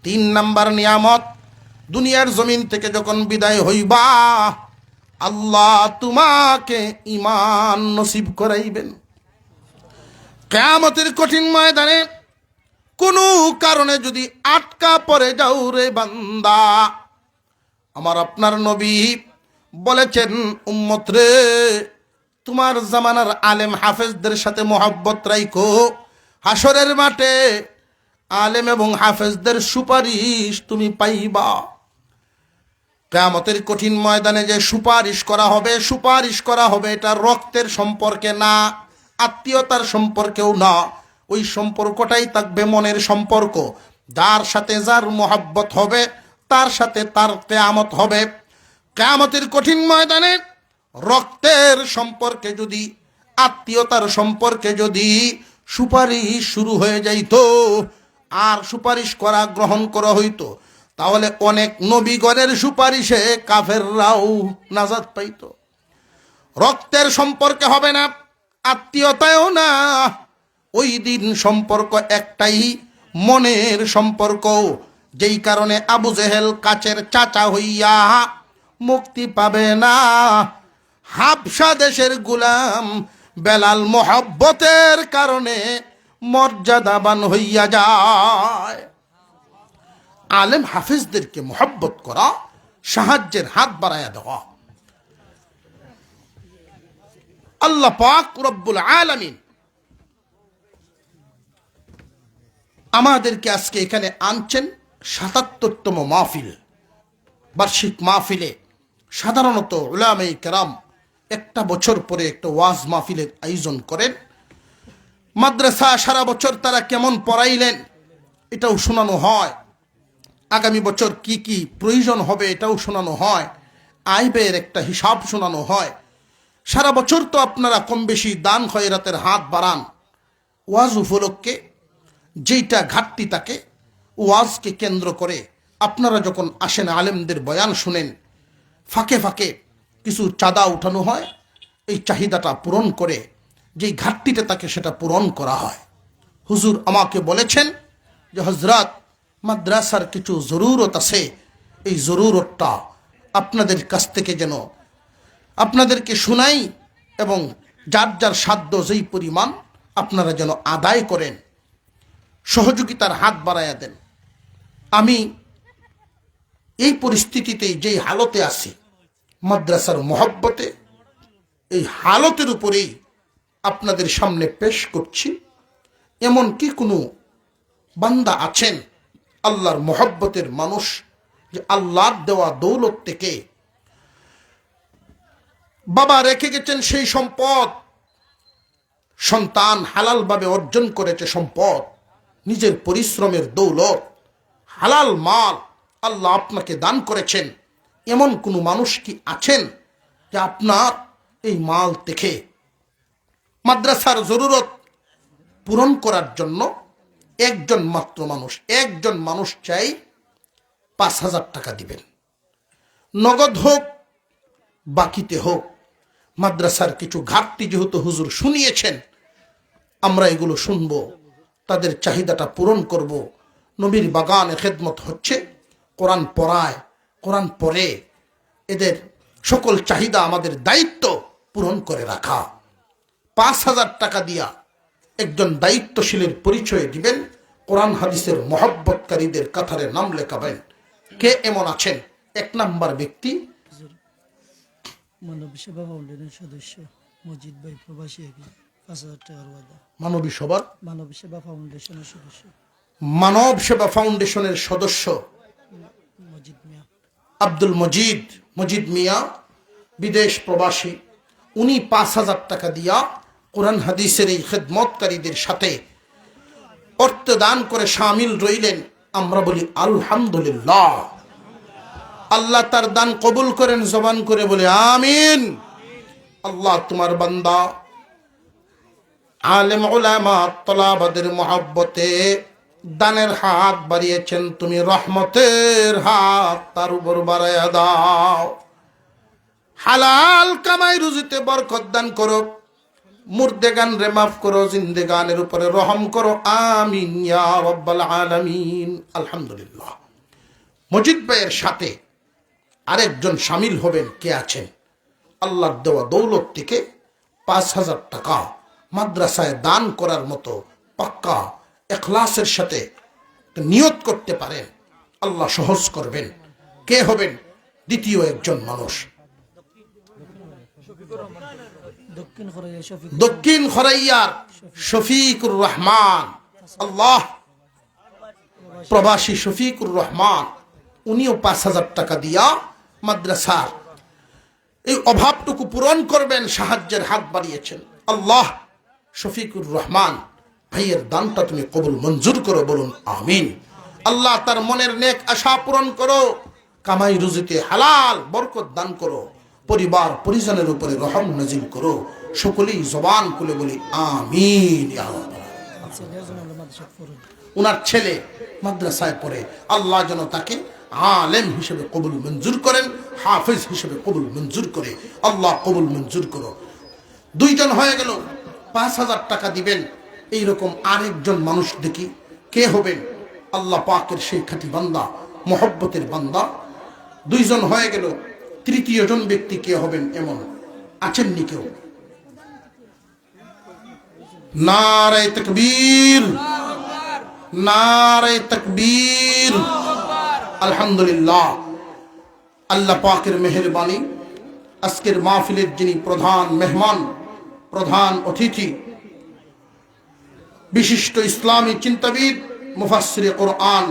3 নম্বর নিয়ামত, দুনিয়ার জমিন থেকে যখন বিদায় হইবা আল্লাহ তোমাকে ঈমান নসিব করাইবেন। কিয়ামতের কঠিন ময়দানে কোনো কারণে যদি আটকা পড়ে যাও রে বান্দা, আমার আপনার নবী বলেছেন, উম্মত রে, তোমার জামানার আলেম হাফেজদের সাথে মোহাব্বত রাখো, হাসরের মাঠে আলেম এবং হাফেজদের সুপারিশ তুমি পাইবা। কিয়ামতের কঠিন ময়দানে যে সুপারিশ করা হবে এটা রক্তের সম্পর্কে না, আত্মীয়তার সম্পর্কেও না, ওই সম্পর্কটাই থাকবে মনের সম্পর্ক। যার সাথে যার মোহাব্বত হবে তার সাথে তার কিয়ামত হবে। কিয়ামতের কঠিন ময়দানে রক্তের সম্পর্কে যদি, আত্মীয়তার সম্পর্কে যদি সুপারিশ শুরু হয়ে যাইত আর সুপারিশ করা গ্রহণ করা হইতো, তাহলে অনেক নবীগণের সুপারিশে কাফেররাও নাজাত পাইত। রক্তের সম্পর্কে হবে না, আত্মীয়তায়ও না, ওই দিন সম্পর্ক একটাই, মনের সম্পর্ক। যেই কারণে আবু জেহেল কাচের চাচা হইয়া মুক্তি পাবে না, হাবশা দেশের গোলাম বেলাল মোহাব্বতের কারণে মর্যাদাবান হইয়া যায়। আলেম হাফিজদেরকে মোহাব্বত করা, সাহায্যের হাত বাড়াইয়া দেওয়া। আল্লাহ পাক রব্বুল আলামিন আমাদেরকে আজকে এখানে আনছেন ৭৭তম মাহফিল, বার্ষিক মাহফিলে। সাধারণত উলামায়ে কেরাম একটা বছর পরে একটা ওয়াজ মাহফিলের আয়োজন করেন। মাদ্রাসা সারা বছর তারা কেমন পড়াইলেন এটাও শোনানো হয়, আগামী বছর কি কি প্রয়োজন হবে এটাও শোনানো হয়, আয় ব্যয়ের একটা হিসাব শোনানো হয়। সারা বছর তো আপনারা কম বেশি দান খয়রাতের হাত বাড়ান। ওয়াজ উপলক্ষে যেইটা ঘাটতি থাকে, ওয়াজকে কেন্দ্র করে আপনারা যখন আসেন আলেমদের বয়ান শুনেন, ফাঁকে ফাঁকে কিছু চাঁদা উঠানো হয়, এই চাহিদাটা পূরণ করে যেই ঘাটতিটা থাকে সেটা পূরণ করা হয়। হুজুর আমাকে বলেছেন যে হজরত, মাদ্রাসার কিছু জরুরত আছে, এই জরুরতটা আপনাদের কাছ থেকে যেন আপনাদেরকে শুনাই এবং যার যার সাধ্য যেই পরিমাণ আপনারা যেন আদায় করেন, সহযোগিতার হাত বাড়াইয়া দেন। আমি এই পরিস্থিতিতে যেই হালতে আছি, মাদ্রাসার মোহাব্বতে এই হালতের উপরেই আপনাদের সামনে পেশ করছি। এমন কি কোনো বান্দা আছেন আল্লাহর মোহাব্বতের মানুষ, যে আল্লাহর দেওয়া দৌলত থেকে বাবা রেখে গেছেন সেই সম্পদ, সন্তান হালালভাবে অর্জন করেছে সম্পদ, নিজের পরিশ্রমের দৌলত, হালাল মাল আল্লাহ আপনাকে দান করেছেন, এমন কোনো মানুষ কি আছেন যে আপনার এই মাল থেকে মাদ্রাসার জরুরত পূরণ করার জন্য একজন মানুষ চাই ৫,০০০ টাকা দিবেন, নগদ হোক বাকিতে হোক। মাদ্রাসার কিছু ঘাটতি যেহেতু হুজুর শুনিয়েছেন, আমরা এগুলো শুনবো, তাদের চাহিদাটা পূরণ করব। নবীর বাগানে খেদমত হচ্ছে, কোরআন পড়ায়, কোরআন পড়ে, এদের সকল চাহিদা আমাদের দায়িত্ব পূরণ করে রাখা। ৫,০০০ টাকা দিয়া একজন দায়িত্বশীলের পরিচয় দিবেন, কোরআন হাদিসের মহব্বতকারীদের কাতারে নাম লেখাবেন। কে এমন আছেন? ১ নাম্বার ব্যক্তি মানব সেবা ফাউন্ডেশনের সদস্য মজিদ ভাই, প্রবাসী, ৫,০০০ টাকার ওয়াদা। মানব সেবা ফাউন্ডেশনের সদস্য মজিদ মিয়া, আব্দুল মজিদ মিয়া, বিদেশ প্রবাসী। উনি ৫,০০০ টাকা দিয়া কোরআন হাদিসের এই খেদমতকারীদের সাথে অর্থ দান করে শামিল রইলেন, আমরা বলি আলহামদুলিল্লাহ। আল্লাহ তার দান কবুল করেন, জবান করে বলে আমিন। আল্লাহ তোমার বান্দা আলেম উলামা তলাবাদের মহব্বতে দানের হাত বাড়িয়েছেন, তুমি রহমতের হাত তার উপর বাড়াইয়া দাও। হালাল কামাই রুজিতে বরকত দান করো, মুর্দেগান রে মাফ করো, জিন্দেগানের উপরে রহম করো, আমিন ইয়া রাব্বাল আলামিন। আলহামদুলিল্লাহ। মজিদ ভাইয়ের সাথে আরেকজন শামিল হবেন, কে আছেন? আল্লাহর দেওয়া দৌলত থেকে 5,000 টাকা মাদ্রাসায় দান করার মতো পাক্কা ইখলাসের সাথে নিয়ত করতে পারেন, আল্লাহ সহজ করবেন। কে হবেন? দ্বিতীয় একজন মানুষ, দক্ষিণ খরাইয়ার শফিকুর রহমান। আল্লাহ, প্রবাসী শফিকুর রহমান, উনিও 5,000 টাকা দিয়া মাদ্রাসার এই অভাবটুকু পূরণ করবেন, সাহায্যের হাত বাড়িয়েছেন। আল্লাহ, শফিকুর রহমান ভাইয়ের দানটা তুমি কবুল মঞ্জুর করো, বলুন আমিন। আল্লাহ তার মনের নেক আশা পূরণ করো, কামাই রুজিতে হালাল বরকত দান করো, পরিবার পরিজনের উপরে রহম নাজিল করো। সকলেই জবান খুলে বলি আমিন। উনার ছেলে মাদ্রাসায় পড়ে, আল্লাহ যেন তাকে আলেম হিসেবে কবুল মঞ্জুর করেন, হাফেজ হিসেবে কবুল মঞ্জুর করে। আল্লাহ কবুল মঞ্জুর করো। 2 জন হয়ে গেল, 5,000 টাকা দিবেন। এইরকম আরেকজন মানুষ দেখি, কে হবেন? আল্লাহ পাকের সেই খাঁটি বান্দা, মহব্বতের বান্দা। 2 জন হয়ে গেল, তৃতীয় জন ব্যক্তি কে হবেন? এমন আছেননি কেউ? নারে তাকবীর, নারে তাকবীর। আলহামদুলিল্লাহ। আল্লাহ পাকের মেহেরবানি, আজকের মাহফিলের যিনি প্রধান মেহমান, প্রধান অতিথি, বিশিষ্ট ইসলামী চিন্তাবিদ, মুফাসসিরে কোরআন,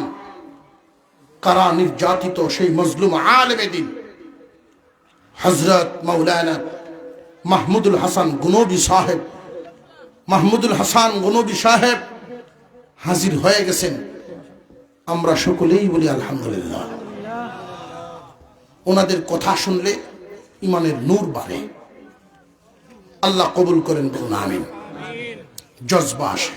কারা নির্যাতিত সেই মজলুম আলেমে দ্বীন হযরত মাওলানা মাহমুদুল হাসান গনবী সাহেব, মাহমুদুল হাসান গনবী সাহেব হাজির হয়ে গেছেন। আমরা সকলেই বলি আলহামদুলিল্লাহ। ওনাদের কথা শুনলে ইমানের নূর বাড়ে। আল্লাহ কবুল করেন, বলুন আমিন। জজবা আসে।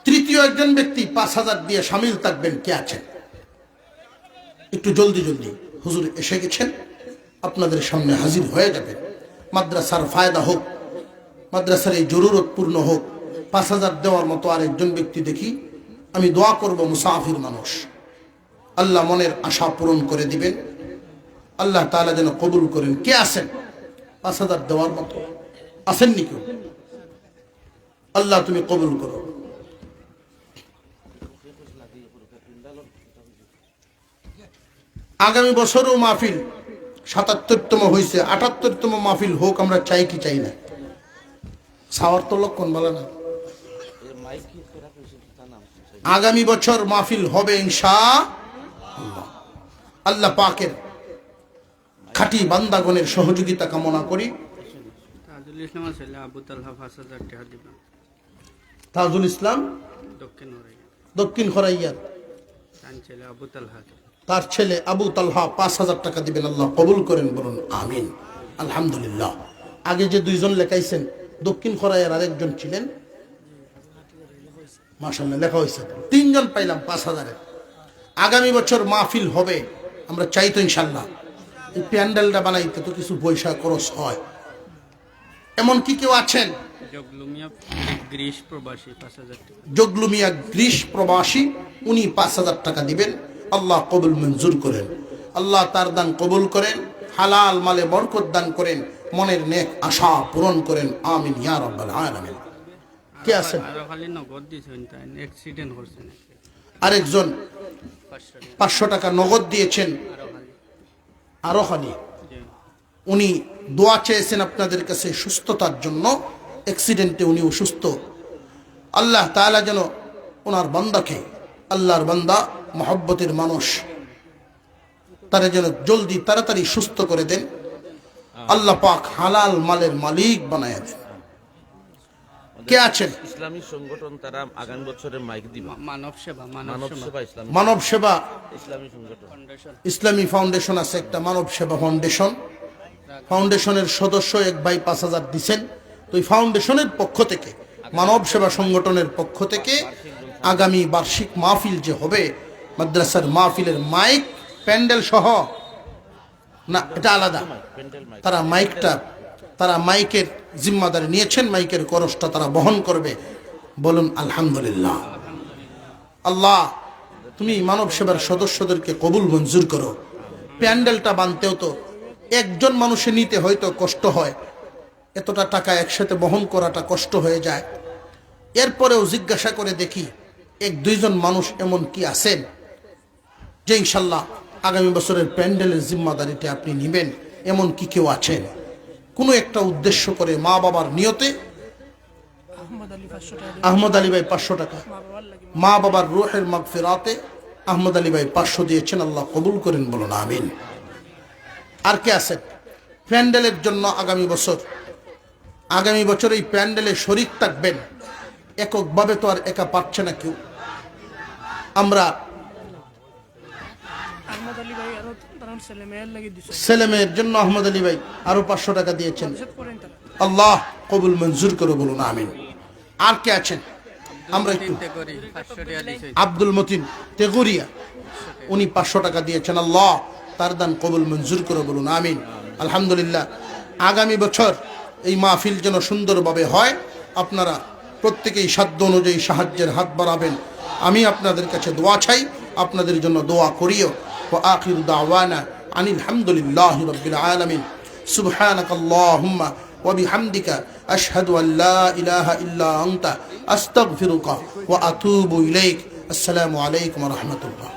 তৃতীয় একজন ব্যক্তি 5,000 দিয়ে শামিল থাকবেন, কে আছেন? একটু জলদি জলদি, হুজুর এসে গেছেন, আপনাদের সামনে হাজির হয়ে যাবেন। মাদ্রাসার ফায়দা হোক, মাদ্রাসার এই জরুরত পূর্ণ হোক। 5,000 দেওয়ার মতো আরেকজন ব্যক্তি দেখি, আমি দোয়া করব, মুসাফির মানুষ, আল্লাহ মনের আশা পূরণ করে দিবেন, আল্লাহ তাআলা যেন কবুল করেন। কে আছেন 5,000 দেওয়ার মতো? আসেননি কেউ? আল্লাহ তুমি কবুল করো। আগামী বছরও মাহফিল 77তম হয়েছে, 78তম মাহফিল হোক, আমরা চাই কি চাই না? সাওয়ার তো লক্ষণ বলে না। আগামী বছর মাহফিল হবে ইনশাআল্লাহ। আল্লাহ পাকের খাঁটি বান্দাগণের সহযোগিতা কামনা করি। তাজুল ইসলাম দক্ষিণ খরাইয়ার, তার ছেলে আবু তালহা 5,000 টাকা দিবেন, আল্লাহ কবুল করেন, বলুন আমিন। আলহামদুলিল্লাহ। আগে যে 2 জন লেখাইছেন, দক্ষিণ খরাইয়ার আরেকজন ছিলেন, মাশাআল্লাহ লেখা হয়েছে, 3 জন পাইলাম 5,000। আগামী বছর মাহফিল হবে, আমরা চাই তো ইনশাল্লাহ। এই প্যান্ডেলটা বানাইতে তো কিছু পয়সা খরচ হয়। এমন কি কেউ আছেন? জগলুমিয়া গ্রিস প্রবাসী, উনি 5,000 টাকা দিবেন, আল্লাহ কবুল মঞ্জুর করেন। আল্লাহ তার দান কবুল করেন, হালাল মালে বরকত দান করেন, মনের নেক আশা পূরণ করেন, আমিন ইয়া রাব্বাল আলামিন। কে আছেন? আরেকজন 500 টাকা নগদ দিয়েছেন, আরো খালি। উনি দোয়া চেয়েছেন আপনাদের কাছে সুস্থতার জন্য, অ্যাক্সিডেন্টে উনি অসুস্থ। আল্লাহ তাআলা যেন ওনার বান্দাকে, আল্লাহর বান্দা মহব্বতের মানুষ, তারা যেন জলদি তাড়াতাড়ি সুস্থ করে দেন। আল্লাহ পাক হালাল মালের মালিক বানায় দেন। কে আছেন? ইসলামী সংগঠন তারা আগামী বছরের মাইক দিব। মানব সেবা ইসলামী মানব সেবা ইসলামী সংগঠন ইসলামী ফাউন্ডেশন আছে একটা, মানব সেবা ফাউন্ডেশন। ফাউন্ডেশনের সদস্য এক ভাই 5,000 দিছেন। তো এই ফাউন্ডেশনের পক্ষ থেকে, মানব সেবা সংগঠনের পক্ষ থেকে আগামী বার্ষিক মাহফিল যে হবে, মাদ্রাসার মাহফিলের মাইক প্যান্ডেল সহ না, এটা আলাদা। তারা মাইকের জিম্মাদারি নিয়েছেন, মাইকের খরচটা তারা বহন করবে। বলুন আলহামদুলিল্লাহ। আল্লাহ, তুমি মানব সেবার সদস্যদেরকে কবুল মঞ্জুর করো। প্যান্ডেলটা বানতেও তো একজন মানুষে নিতে হয়তো কষ্ট হয়, এতটা টাকা একসাথে বহন করাটা কষ্ট হয়ে যায়। এরপরেও জিজ্ঞাসা করে দেখি 1-2 জন মানুষ এমন কি আছেন যে ইনশাল্লাহ আগামী বছরের প্যান্ডেলের জিম্মাদারিটা আপনি নেবেন, এমন কি কেউ আছেন? কোনো একটা উদ্দেশ্য করে মা বাবার নিয়তে আহমদ আলী ভাই 500 টাকা, মা বাবার রুহের মাগফিরাতে আহমদ আলী ভাই 500 দিয়েছেন। আল্লাহ কবুল করেন, বলুন আমিন। আর কে আছেন প্যান্ডেলের জন্য আগামী বছর এই প্যান্ডেলে শরীক থাকবেন? এককভাবে তো আর একা পারছে না কেউ। আমরা ছেলে মেয়ের জন্য আহমদ আলী ভাই আরো 500 টাকা দিয়েছেন। আল্লাহ কবুল মঞ্জুর করে, বলুন আমিন। আর কে আছেন? আমরা একটু আব্দুল মতিন তেগুরিয়া, উনি 500 টাকা দিয়েছেন। আল্লাহ তার দান কবুল মঞ্জুর করে, বলুন আমিন। আলহামদুলিল্লাহ। আগামী বছর এই মাহফিল যেন সুন্দরভাবে হয়, আপনারা প্রত্যেকেই সাধ্য অনুযায়ী সাহায্যের হাত বাড়াবেন। আমি আপনাদের কাছে দোয়া চাই, আপনাদের জন্য দোয়া করিও। ওয়া আখিরু দাওয়ানা আনিল হামদুলিল্লাহি রাব্বিল আলামিন। সুবহানাকাল্লাহুম্মা ওয়া বিহামদিকা আশহাদু আল লা ইলাহা ইল্লা আনতা আস্তাগফিরুকা ওয়া আতুবু ইলাইক। আসসালামু আলাইকুম ওয়া রাহমাতুল্লাহ।